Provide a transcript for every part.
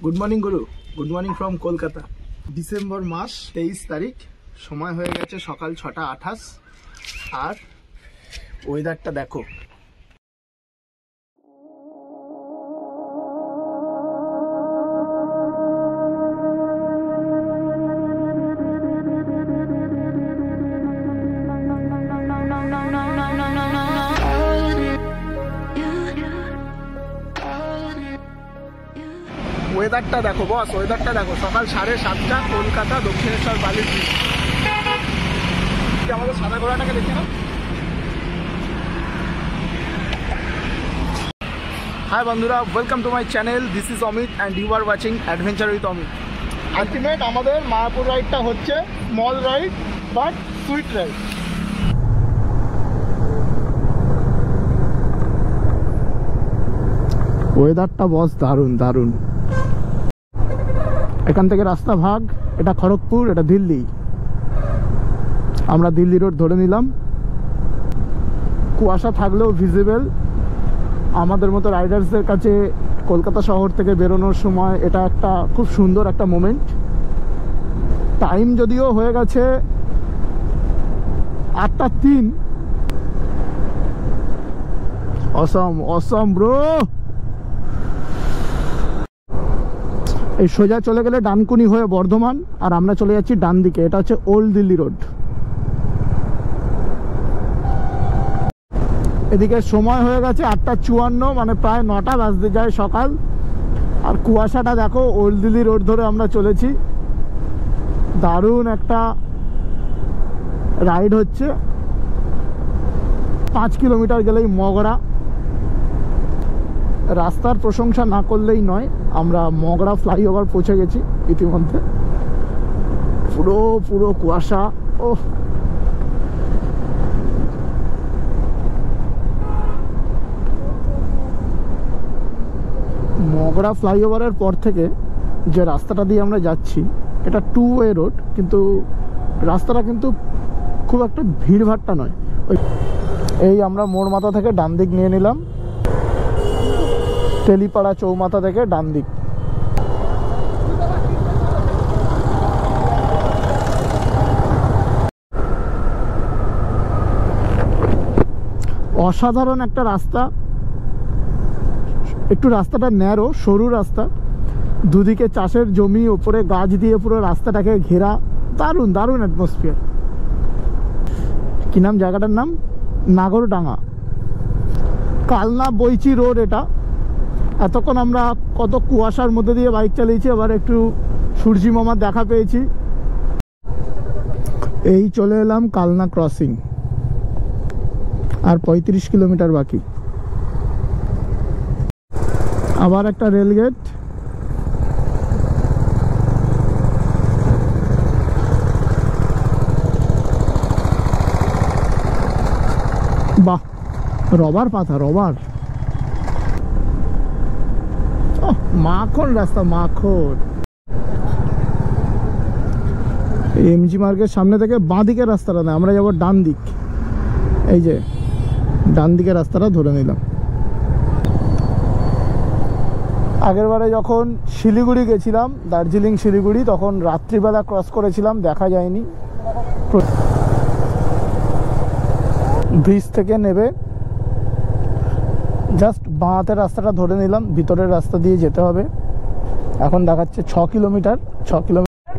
Good morning गुरु, good morning from Kolkata. December मास 23 तारीख, समय हो गए सकाल 6:28 और वेदारटा देखो। वेदारटा देखो बस, वेदारटा देखो सकाल 7:30 कलकाता दक्षिणेश्वर बाली बीच। सादा घोड़ाटाके देखे ना। हाय बंधुरा, welcome to my channel. This is Amit and you are watching adventure with Amit. Ultimate आमादेर मायापुर राइडटा होच्छे small ride but sweet ride. वेदारटा बस दारुण दारुण। এখান থেকে রাস্তা ভাগ, এটা খড়গপুর, এটা দিল্লি। আমরা দিল্লি রোড ধরে নিলাম। কুয়াশা থাকলেও ভিজিবল। আমাদের মতো রাইডার্সদের কাছে কলকাতা শহর থেকে বেরোনোর সময় এটা একটা খুব সুন্দর একটা মোমেন্ট। টাইম যদিও হয়ে গেছে 8:03। অসম অসম ব্রো। এই সোজা চলে গেলে ডানকুনি হয়ে বর্ধমান, আর আমরা চলে যাচ্ছি ডান দিকে। এটা হচ্ছে ওল্ড দিল্লি রোড। এদিকে সময় হয়ে গেছে 8:54, মানে প্রায় 9টা বাজতে যায় সকাল। আর কুয়াশাটা দেখো। ওল্ড দিল্লি রোড ধরে আমরা চলেছি। দারুণ একটা রাইড হচ্ছে। 5 কিলোমিটার গেলেই মগরা। রাস্তার প্রশংসা না করলেই নয়, আমরা মগরা ফ্লাইওভার পৌঁছে গেছি ইতিমধ্যে। পুরো পুরো কুয়াশা। ও মগরা ফ্লাইওভারের পর থেকে যে রাস্তাটা দিয়ে আমরা যাচ্ছি, এটা 2 ওয়ে রোড, কিন্তু রাস্তাটা কিন্তু খুব একটা ভিড়ভাট্টা নয়। এই আমরা মোড় মাথা থেকে ডান দিক নিয়ে নিলাম। তেলিপাড়া চৌমাথা থেকে ডান দিক। অসাধারণ একটা রাস্তা। একটু রাস্তাটা ন্যারো, সরু রাস্তা, দুদিকে চাষের জমি, ওপরে গাছ দিয়ে পুরো রাস্তাটাকে ঘেরা। দারুণ দারুণ অ্যাটমসফিয়ার। কি নাম জায়গাটার নাম? নাগরডাঙ্গা, কালনা বইচি রোড। এটা এতক্ষণ আমরা কত কুয়াশার মধ্যে দিয়ে বাইক চালিয়েছি, আবার একটু সূর্যি মামার দেখা পেয়েছি। এই চলে এলাম কালনা ক্রসিং, আর 35 কিলোমিটার বাকি। আবার একটা রেলগেট। বাহ, রবার পাতা, রবার। মাখন রাস্তা, মাখন। এমজি মার্কের সামনে থেকে বাঁ দিকের রাস্তাটা না, আমরা যাবো ডান দিক। এই যে ডান দিকের রাস্তাটা ধরে নিলাম। আগেরবারে যখন শিলিগুড়ি গেছিলাম, দার্জিলিং শিলিগুড়ি, তখন রাত্রিবেলা ক্রস করেছিলাম, দেখা যায়নি। ব্রিজ থেকে নেবে জাস্ট বাঁ হাতের রাস্তাটা ধরে নিলাম, ভিতরের রাস্তা দিয়ে যেতে হবে। এখন দেখাচ্ছে 6 কিলোমিটার। 6 কিলোমিটার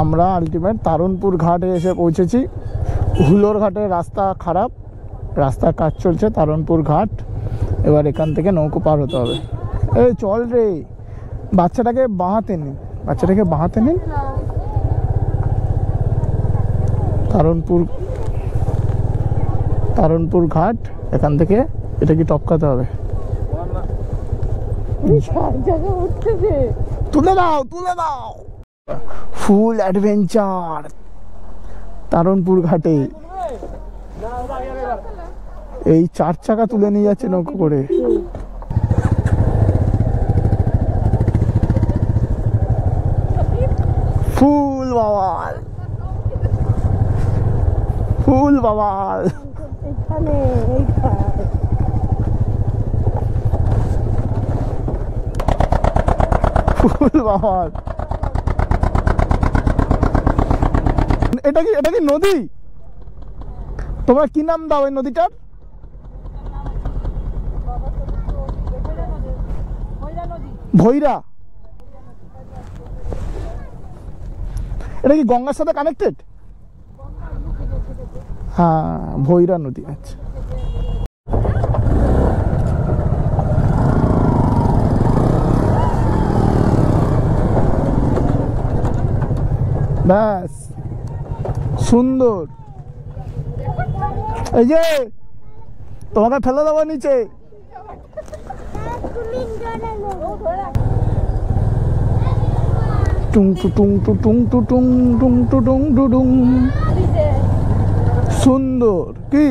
আমরা আলটিমেট তারণপুর ঘাটে এসে পৌঁছেছি। হুলোর ঘাটে রাস্তা খারাপ, রাস্তার কাজ চলছে। তারণপুর ঘাট, এবার এখান থেকে নৌকো পার হতে হবে। এই চল রে, বাচ্চাটাকে বাঁহাতে নিন, বাচ্চাটাকে বাঁহাতে নিন। তারণপুর ঘাট, এখান থেকে এটা কি টপকাতে হবে। তুলে দাও, তুলে দাও। ফুল অ্যাডভেঞ্চার তারণপুর ঘাটে। এই 4 চাকা তুলে নিয়ে যাচ্ছে নৌকো করে। ফুল বাবাল, ফুল বাবাল। ফুলবাহার। এটা কি নদী? তোমরা কি নাম দাও এই নদীটার? ভৈরা। এটা কি গঙ্গার সাথে কানেক্টেড? হ্যাঁ, ভৈরা নদী। আচ্ছা, ব্যাস, সুন্দর। এই যে তোমাকে ফেলে দেবো নিচে। টুং টু টুং টু টুং টু টুং টুং টু টুং টু টুং। সুন্দর কি?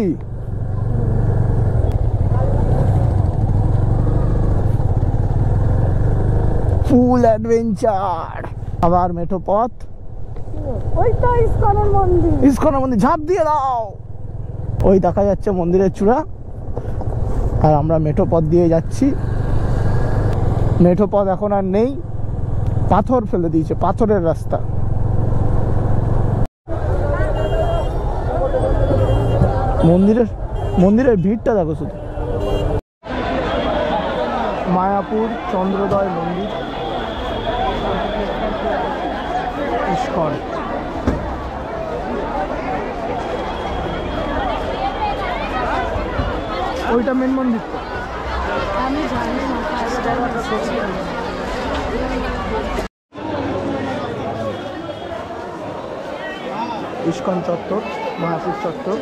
ফুল অ্যাডভেঞ্চার। আবার মেঠো পথ। ওইটা ইসকনের মন্দির। ইসকনের মন্দির, ঝাঁপ দিয়ে দাও। ওই দেখা যাচ্ছে মন্দিরের চূড়া। আর আমরা মেঠো পথ দিয়ে যাচ্ছি। মেঠো পথ এখন আর নেই, পাথর ফেলে দিয়েছে, পাথরের রাস্তা। মন্দিরের ভিড়টা দেখো শুধু। মায়াপুর চন্দ্রোদয় মন্দির, ইস্কন। ওইটা মেন মন্দির তো। আমি জানি না। ইস্কন চত্বর, মায়াপুর চত্বর।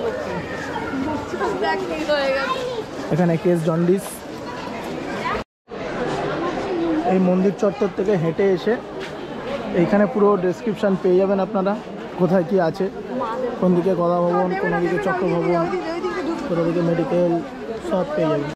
এখানে কেস জন্ডিস। এই মন্দির চত্বর থেকে হেঁটে এসে এইখানে পুরো ডেসক্রিপশন পেয়ে যাবেন আপনারা, কোথায় কি আছে, কোন দিকে গদা ভবন, কোন দিকে চক্র ভবন, কোন দিকে মেডিকেল, সব পেয়ে যাবেন।